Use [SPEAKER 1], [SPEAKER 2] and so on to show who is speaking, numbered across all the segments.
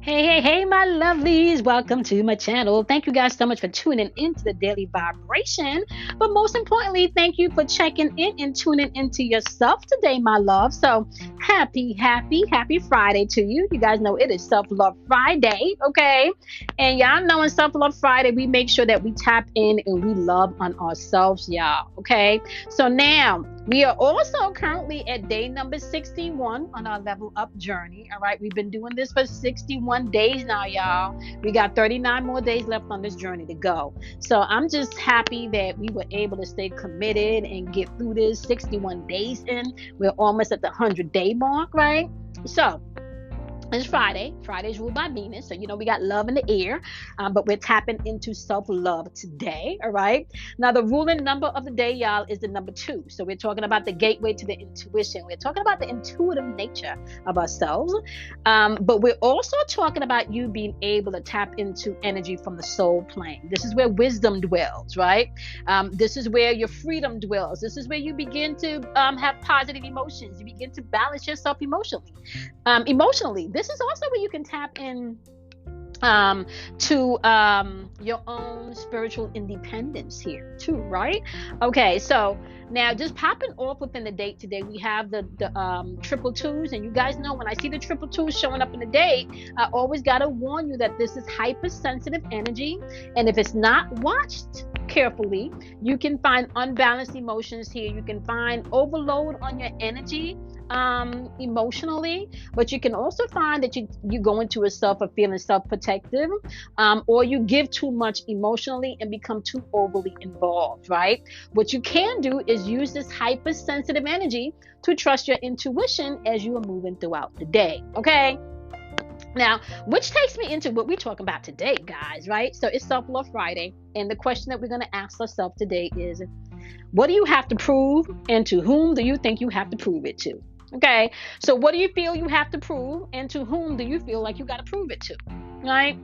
[SPEAKER 1] Hey, my lovelies. Welcome to my channel. Thank you guys so much for tuning into the daily vibration. But most importantly, thank you for checking in and tuning into yourself today, my love. So happy Friday to you. You guys know it is Self-Love Friday, okay? And y'all know on Self-Love Friday, we make sure that we tap in and we love on ourselves, y'all, okay? So now, we are also currently at day number 61 on our level up journey. All right. We've been doing this for 61 days now, y'all. We got 39 more days left on this journey to go. So I'm just happy that we were able to stay committed and get through this 61 days in. We're almost at the 100-day mark, right? So it's Friday. Friday's ruled by Venus. So, we got love in the air, but we're tapping into self-love today. All right. Now, the ruling number of the day, y'all, is the number 2. So we're talking about the gateway to the intuition. We're talking about the intuitive nature of ourselves. But we're also talking about you being able to tap into energy from the soul plane. This is where wisdom dwells, right? This is where your freedom dwells. This is where you begin to have positive emotions. You begin to balance yourself emotionally. This is also where you can tap in to your own spiritual independence here too, right? Okay, so now just popping off within the date today, we have the triple twos, and you guys know when I see the triple twos showing up in the date, I always gotta warn you that this is hypersensitive energy, and if it's not watched carefully, you can find unbalanced emotions here. You can find overload on your energy emotionally, but you can also find that you go into a feeling self-protective, or you give too much emotionally and become too overly involved, right? What you can do is use this hypersensitive energy to trust your intuition as you are moving throughout the day, okay? Now, which takes me into what we're talking about today, guys, right? So it's Self-Love Friday, and the question that we're going to ask ourselves today is, what do you have to prove, and to whom do you think you have to prove it to? Okay, so what do you feel you have to prove, and to whom do you feel like you got to prove it to, right?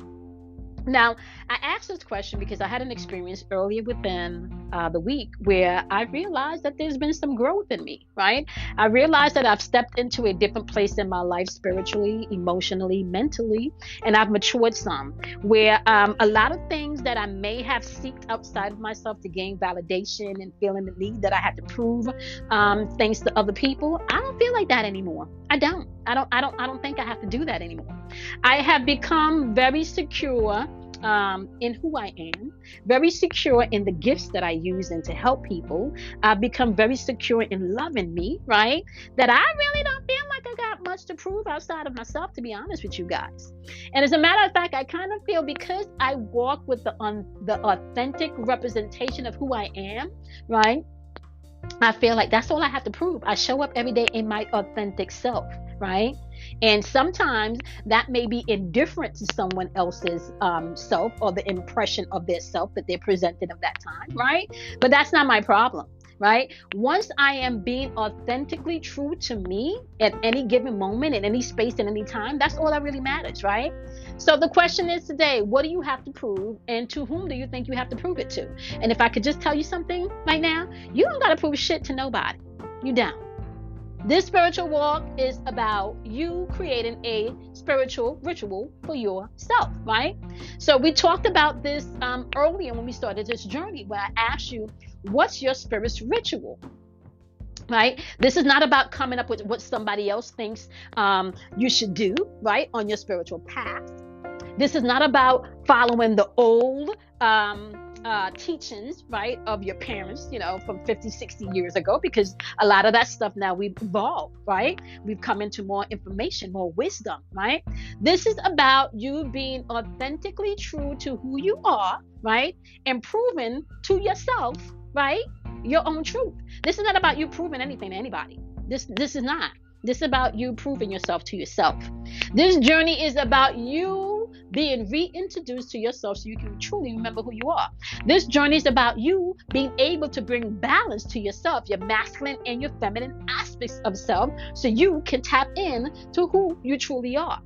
[SPEAKER 1] Now, I asked this question because I had an experience earlier within the week where I realized that there's been some growth in me, right? I realized that I've stepped into a different place in my life spiritually, emotionally, mentally, and I've matured some, where a lot of things that I may have sought outside of myself to gain validation and feeling the need that I had to prove things to other people, I don't feel like that anymore. I don't think I have to do that anymore. I have become very secure in who I am, very secure in the gifts that I use and to help people. I've become very secure in loving me, right? That I really don't feel like I got much to prove outside of myself, to be honest with you guys. And as a matter of fact, I kind of feel because I walk with the authentic representation of who I am, right? I feel like that's all I have to prove. I show up every day in my authentic self, right? And sometimes that may be indifferent to someone else's self, or the impression of their self that they're presenting of that time, right? But that's not my problem, right? Once I am being authentically true to me at any given moment, in any space, at any time, that's all that really matters, right? So the question is today, what do you have to prove, and to whom do you think you have to prove it to? And if I could just tell you something right now, you don't got to prove shit to nobody. You don't. This spiritual walk is about you creating a spiritual ritual for yourself, right? So we talked about this earlier when we started this journey, where I asked you, what's your spirit's ritual? Right? This is not about coming up with what somebody else thinks you should do, right, on your spiritual path. This is not about following the old teachings, right, of your parents, from 50, 60 years ago, because a lot of that stuff now we've evolved, right? We've come into more information, more wisdom, right? This is about you being authentically true to who you are, right? And proving to yourself, right, your own truth. This is not about you proving anything to anybody. This is not. This is about you proving yourself to yourself. This journey is about you being reintroduced to yourself so you can truly remember who you are. This journey is about you being able to bring balance to yourself, your masculine and your feminine aspects of self, so you can tap in to who you truly are.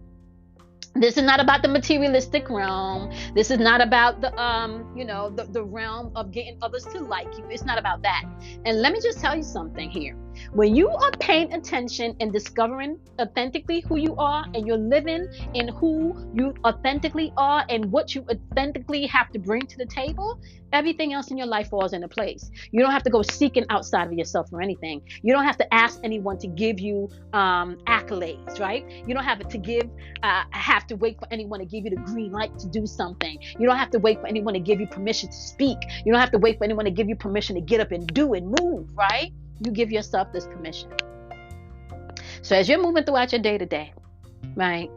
[SPEAKER 1] This is not about the materialistic realm. This is not about the realm of getting others to like you. It's not about that. And let me just tell you something here. When you are paying attention and discovering authentically who you are, and you're living in who you authentically are and what you authentically have to bring to the table, everything else in your life falls into place. You don't have to go seeking outside of yourself for anything. You don't have to ask anyone to give you accolades, right? You don't have to wait for anyone to give you the green light to do something. You don't have to wait for anyone to give you permission to speak. You don't have to wait for anyone to give you permission to get up and do and move, right? You give yourself this permission. So as you're moving throughout your day to day, right,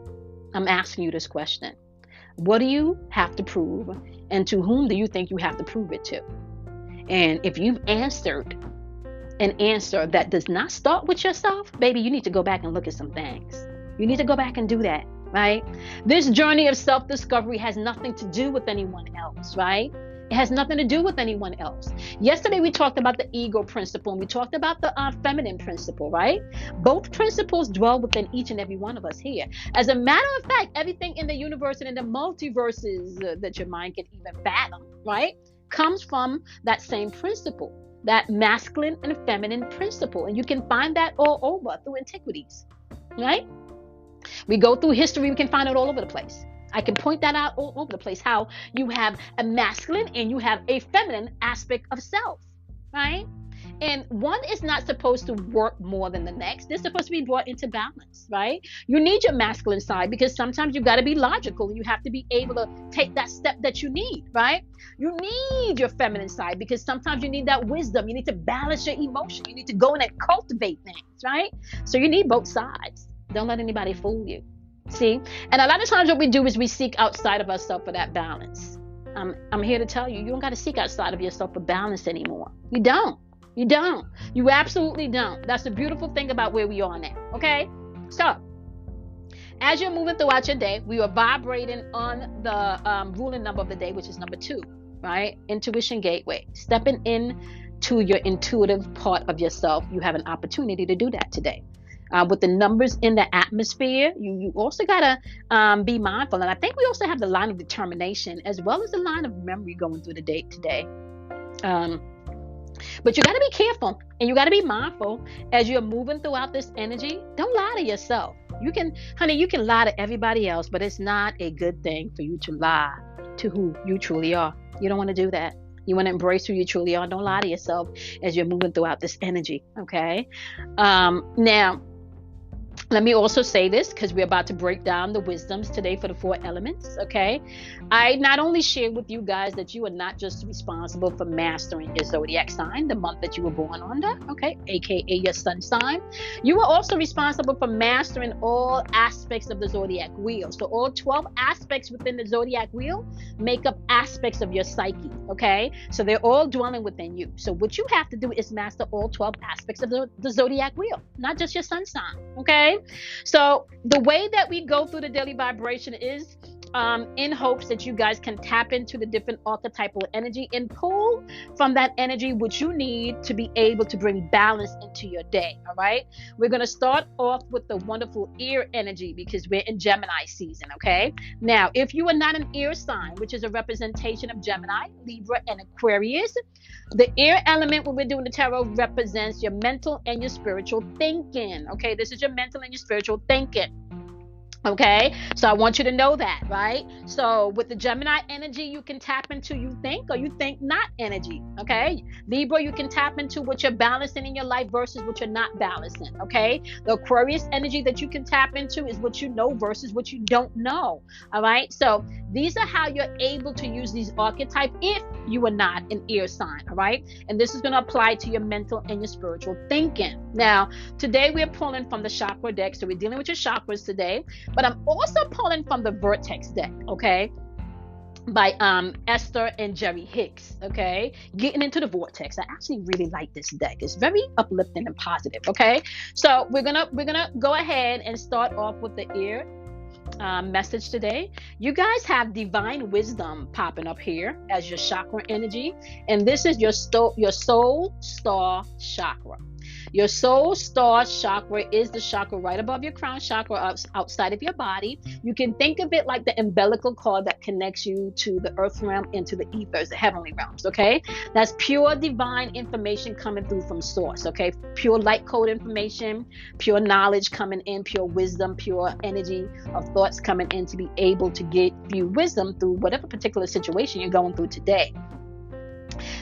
[SPEAKER 1] I'm asking you this question. What do you have to prove? And to whom do you think you have to prove it to? And if you've answered an answer that does not start with yourself, baby, you need to go back and look at some things. You need to go back and do that, right? This journey of self-discovery has nothing to do with anyone else, right? It has nothing to do with anyone else. Yesterday, we talked about the ego principle, and we talked about the feminine principle, right? Both principles dwell within each and every one of us here. As a matter of fact, everything in the universe and in the multiverses that your mind can even fathom, right, comes from that same principle, that masculine and feminine principle. And you can find that all over through antiquities, right? We go through history, we can find it all over the place. I can point that out all over the place, how you have a masculine and you have a feminine aspect of self, right? And one is not supposed to work more than the next. They're supposed to be brought into balance, right? You need your masculine side because sometimes you got to be logical and you have to be able to take that step that you need, right? You need your feminine side because sometimes you need that wisdom. You need to balance your emotion. You need to go in and cultivate things, right? So you need both sides. Don't let anybody fool you. See? And a lot of times what we do is we seek outside of ourselves for that balance. I'm here to tell you, you don't got to seek outside of yourself for balance anymore. You don't. You don't. You absolutely don't. That's the beautiful thing about where we are now. Okay? So, as you're moving throughout your day, we are vibrating on the ruling number of the day, which is number 2, right? Intuition gateway. Stepping in to your intuitive part of yourself. You have an opportunity to do that today. With the numbers in the atmosphere, you also got to be mindful. And I think we also have the line of determination as well as the line of memory going through the day today. But you got to be careful and you got to be mindful as you're moving throughout this energy. Don't lie to yourself. You can lie to everybody else, but it's not a good thing for you to lie to who you truly are. You don't want to do that. You want to embrace who you truly are. Don't lie to yourself as you're moving throughout this energy. Okay. Now, let me also say this because we're about to break down the wisdoms today for the 4 elements, okay? I not only share with you guys that you are not just responsible for mastering your zodiac sign, the month that you were born under, okay, aka your sun sign. You are also responsible for mastering all aspects of the zodiac wheel. So all 12 aspects within the zodiac wheel make up aspects of your psyche, okay? So they're all dwelling within you. So what you have to do is master all 12 aspects of the zodiac wheel, not just your sun sign, okay? So the way that we go through the daily vibration is in hopes that you guys can tap into the different archetypal energy and pull from that energy what you need to be able to bring balance into your day. All right, we're going to start off with the wonderful air energy because we're in Gemini season. Okay, now if you are not an air sign, which is a representation of Gemini, Libra, and Aquarius, the air element when we're doing the tarot represents your mental and your spiritual thinking. Okay, this is your mental and your spiritual thinking. Okay, so I want you to know that, right? So with the Gemini energy, you can tap into you think or you think not energy. Okay, Libra, you can tap into what you're balancing in your life versus what you're not balancing. Okay, the Aquarius energy that you can tap into is what you know versus what you don't know. All right, so these are how you're able to use these archetypes if you are not an air sign. All right, and this is going to apply to your mental and your spiritual thinking. Now, today we're pulling from the chakra deck, so we're dealing with your chakras today. But I'm also pulling from the Vortex deck, okay, by Esther and Jerry Hicks, okay, getting into the Vortex. I actually really like this deck. It's very uplifting and positive, okay. So we're gonna go ahead and start off with the air message today. You guys have divine wisdom popping up here as your chakra energy, and this is your soul star chakra. Your soul star chakra is the chakra right above your crown chakra, outside of your body. You can think of it like the umbilical cord that connects you to the earth realm and to the ethers, the heavenly realms, okay? That's pure divine information coming through from source, okay? Pure light code information, pure knowledge coming in, pure wisdom, pure energy of thoughts coming in to be able to give you wisdom through whatever particular situation you're going through today.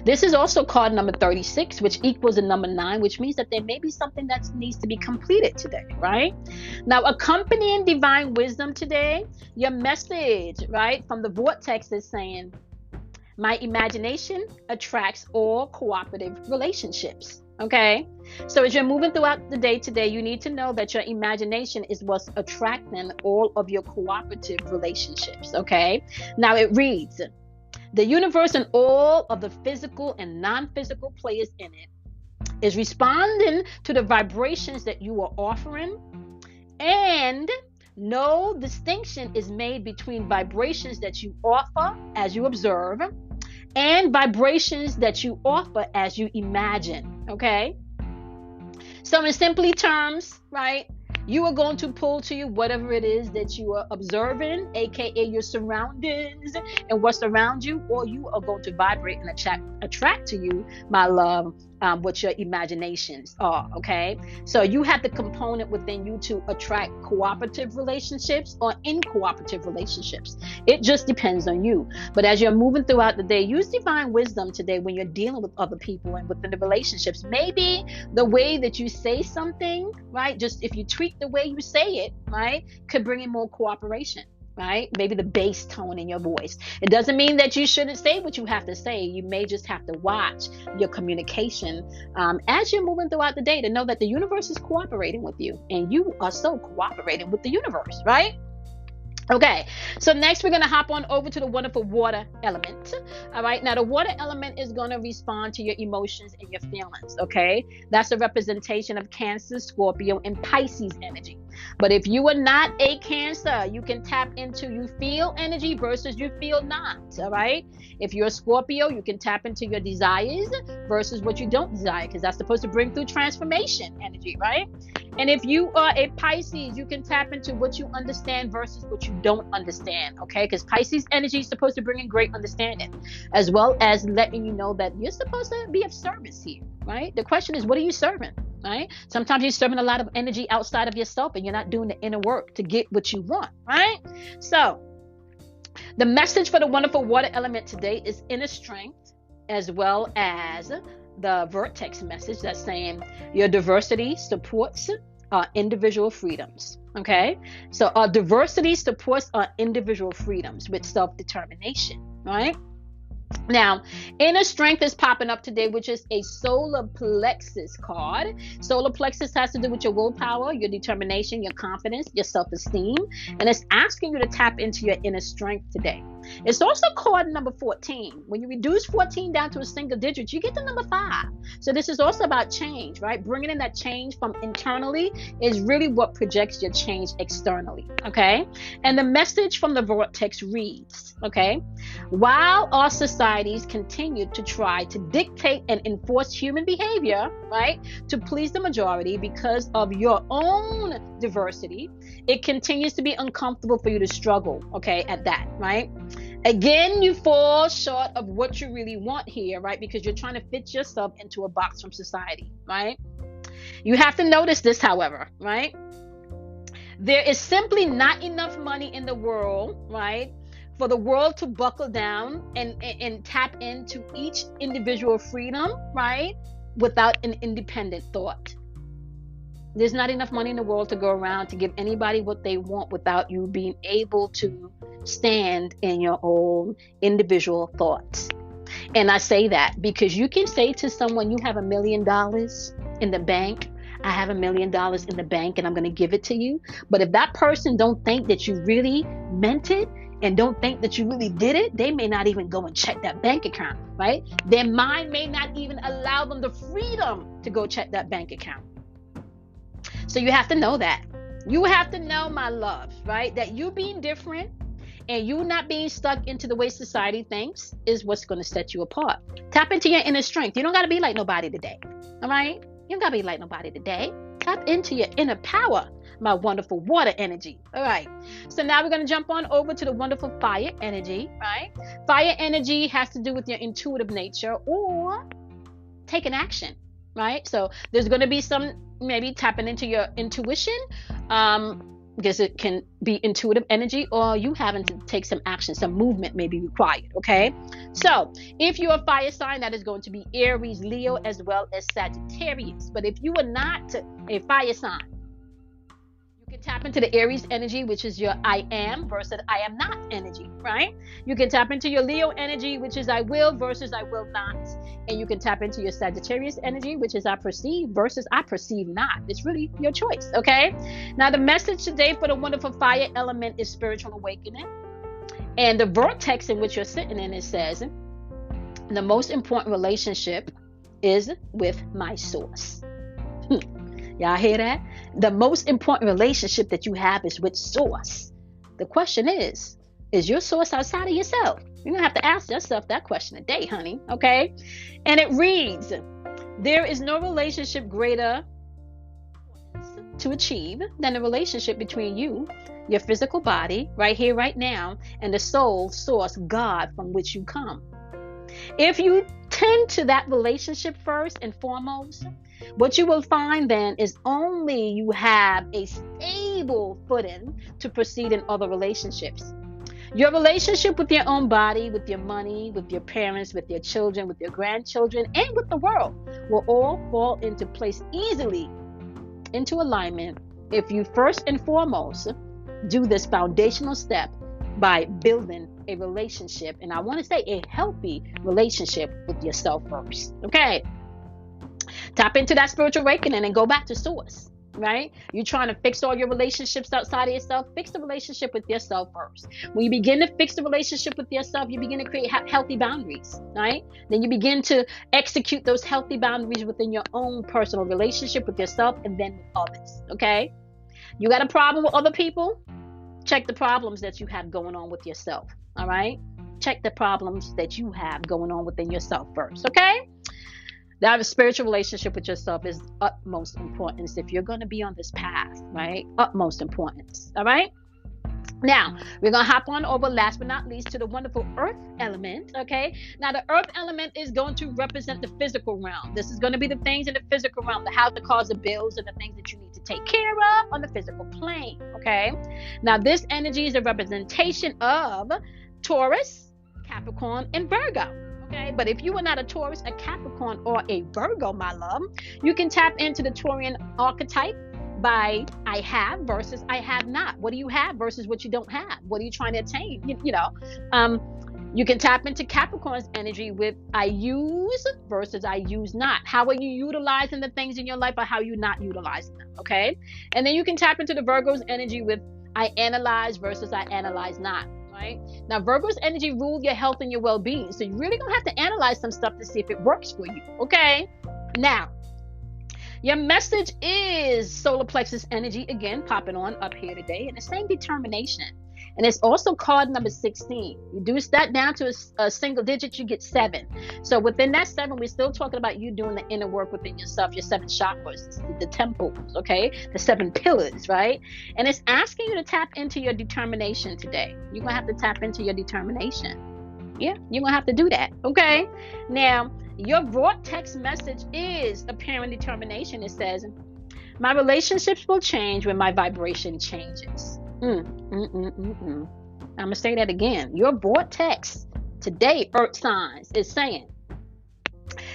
[SPEAKER 1] This is also card number 36, which equals the number 9, which means that there may be something that needs to be completed today, right? Now, accompanying divine wisdom today, your message, right, from the Vortex is saying, my imagination attracts all cooperative relationships, okay? So as you're moving throughout the day today, you need to know that your imagination is what's attracting all of your cooperative relationships, okay? Now it reads, the universe and all of the physical and non-physical players in it is responding to the vibrations that you are offering, and no distinction is made between vibrations that you offer as you observe and vibrations that you offer as you imagine, okay? So in simply terms, right, you are going to pull to you whatever it is that you are observing, aka your surroundings and what's around you, or you are going to vibrate and attract to you, my love, what your imaginations are, okay? So you have the component within you to attract cooperative relationships or incooperative relationships. It just depends on you. But as you're moving throughout the day, use divine wisdom today when you're dealing with other people and within the relationships. Maybe the way that you say something, right, just if you tweak the way you say it, right, could bring in more cooperation. Right? Maybe the bass tone in your voice. It doesn't mean that you shouldn't say what you have to say. You may just have to watch your communication as you're moving throughout the day to know that the universe is cooperating with you and you are so cooperating with the universe, right? Okay, so next we're going to hop on over to the wonderful water element. All right, now the water element is going to respond to your emotions and your feelings, okay? That's a representation of Cancer, Scorpio, and Pisces energy. But if you are not a Cancer, you can tap into you feel energy versus you feel not, all right? If you're a Scorpio, you can tap into your desires versus what you don't desire, because that's supposed to bring through transformation energy, right? And if you are a Pisces, you can tap into what you understand versus what you don't understand, okay? Because Pisces energy is supposed to bring in great understanding, as well as letting you know that you're supposed to be of service here, right? The question is, what are you serving, right? Sometimes you're serving a lot of energy outside of yourself and you're not doing the inner work to get what you want, right? So the message for the wonderful water element today is inner strength, as well as the Vortex message that's saying your diversity supports our individual freedoms, okay? So our diversity supports our individual freedoms with self-determination, right? Now, inner strength is popping up today, which is a solar plexus card. Solar plexus has to do with your willpower, your determination, your confidence, your self-esteem, and it's asking you to tap into your inner strength today. It's also card number 14. When you reduce 14 down to a single digit, you get the number 5. So this is also about change, right? Bringing in that change from internally is really what projects your change externally, okay? And the message from the Vortex reads, okay? While our societies continue to try to dictate and enforce human behavior, right, to please the majority because of your own diversity, it continues to be uncomfortable for you to struggle, okay, at that, right? Again, you fall short of what you really want here, right? Because you're trying to fit yourself into a box from society, right? You have to notice this, however, right? There is simply not enough money in the world, right, for the world to buckle down and tap into each individual freedom, right, without an independent thought. There's not enough money in the world to go around to give anybody what they want without you being able to stand in your own individual thoughts. And I say that because you can say to someone, you have $1 million in the bank. I have $1 million in the bank and I'm going to give it to you. But if that person don't think that you really meant it and don't think that you really did it, they may not even go and check that bank account, right? Their mind may not even allow them the freedom to go check that bank account. So you have to know that. You have to know, my love, right, that you being different and you not being stuck into the way society thinks is what's going to set you apart. Tap into your inner strength. You don't got to be like nobody today. All right? You don't gotta be like nobody today. Tap into your inner power, my wonderful water energy. All right. So now we're gonna jump on over to the wonderful fire energy, right? Fire energy has to do with your intuitive nature or taking action, right? So there's gonna be some maybe tapping into your intuition. Because it can be intuitive energy, or you having to take some action, some movement may be required. Okay, so if you're a fire sign, that is going to be Aries, Leo, as well as Sagittarius. But if you are not a fire sign, you can tap into the Aries energy, which is your I am versus I am not energy, right? You can tap into your Leo energy, which is I will versus I will not. And you can tap into your Sagittarius energy, which is I perceive versus I perceive not. It's really your choice, okay? Now, the message today for the wonderful fire element is spiritual awakening. And the vortex in which you're sitting in, it says, the most important relationship is with my source. Y'all hear that? The most important relationship that you have is with source. The question is your source outside of yourself? You're going to have to ask yourself that question today, honey. Okay? And it reads, there is no relationship greater to achieve than the relationship between you, your physical body, right here, right now, and the soul source, God, from which you come. If you tend to that relationship first and foremost, what you will find then is only you have a stable footing to proceed in other relationships. Your relationship with your own body, with your money, with your parents, with your children, with your grandchildren, and with the world will all fall into place easily into alignment if you first and foremost do this foundational step by building a relationship, and I want to say a healthy relationship with yourself first. Okay, tap into that spiritual awakening and go back to source, right? You're trying to fix all your relationships outside of yourself. Fix the relationship with yourself first. When you begin to fix the relationship with yourself, you begin to create healthy boundaries, right? Then you begin to execute those healthy boundaries within your own personal relationship with yourself and then with others. Okay, you got a problem with other people? Check the problems that you have going on with yourself. All right, check the problems that you have going on within yourself first. Okay, that spiritual relationship with yourself is utmost importance if you're going to be on this path, right? Utmost importance. All right, now we're going to hop on over, last but not least, to the wonderful earth element. Okay, now the earth element is going to represent the physical realm. This is going to be the things in the physical realm, the house, the cars, the bills, and the things that you need to take care of on the physical plane. Okay, now this energy is a representation of Taurus, Capricorn, and Virgo. Okay, but if you are not a Taurus, a Capricorn, or a Virgo, my love, you can tap into the Taurian archetype by I have versus I have not. What do you have versus what you don't have? What are you trying to attain? You can tap into Capricorn's energy with I use versus I use not. How are you utilizing the things in your life, or how are you not utilizing them? Okay, and then you can tap into the Virgo's energy with I analyze versus I analyze not. Right? Now, Virgo's energy rules your health and your well-being. So you really gonna have to analyze some stuff to see if it works for you. Okay. Now, your message is solar plexus energy, again, popping on up here today, and it's saying determination. And it's also card number 16. You do that down to a single digit, you get 7. So within that 7, we're still talking about you doing the inner work within yourself, your 7 chakras, the temples, okay? The 7 pillars, right? And it's asking you to tap into your determination today. You're going to have to tap into your determination. Yeah, you're going to have to do that, okay? Now, your vortex message is apparent determination. It says, my relationships will change when my vibration changes. I'm gonna say that again. Your vortex today, earth signs, is saying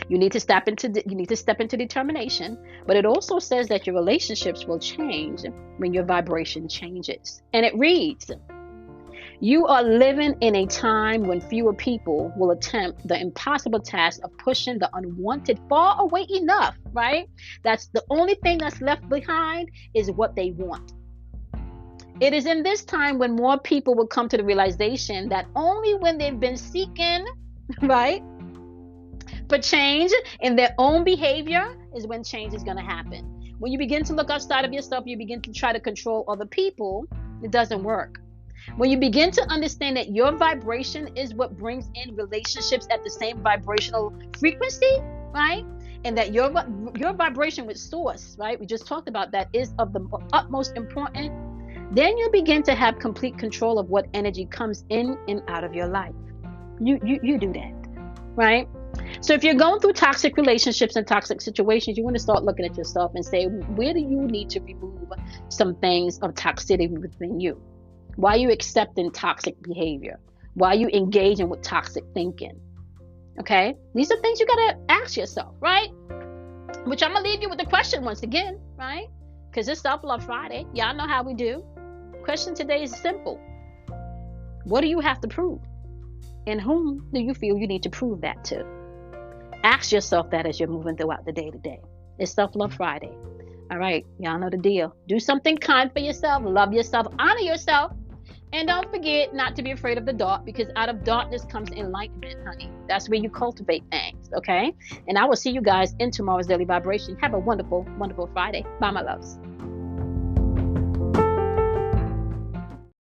[SPEAKER 1] you need to step into determination, but it also says that your relationships will change when your vibration changes. And it reads, you are living in a time when fewer people will attempt the impossible task of pushing the unwanted far away enough, right? That's the only thing that's left behind is what they want. It is in this time when more people will come to the realization that only when they've been seeking, right, for change in their own behavior is when change is going to happen. When you begin to look outside of yourself, you begin to try to control other people, it doesn't work. When you begin to understand that your vibration is what brings in relationships at the same vibrational frequency, right? and that your vibration with source, right? We just talked about that, is of the utmost importance. Then you begin to have complete control of what energy comes in and out of your life. You do that, right? So if you're going through toxic relationships and toxic situations, you want to start looking at yourself and say, where do you need to remove some things of toxicity within you? Why are you accepting toxic behavior? Why are you engaging with toxic thinking? Okay, these are things you got to ask yourself, right? Which I'm going to leave you with the question once again, right? Because it's Self-Love Friday. Y'all know how we do. Question today is simple. What do you have to prove? And whom do you feel you need to prove that to? Ask yourself that as you're moving throughout the day today. It's Self-Love Friday. All right, y'all know the deal. Do something kind for yourself. Love yourself. Honor yourself. And don't forget not to be afraid of the dark, because out of darkness comes enlightenment, honey. That's where you cultivate things, okay? And I will see you guys in tomorrow's Daily Vibration. Have a wonderful, wonderful Friday. Bye, my loves.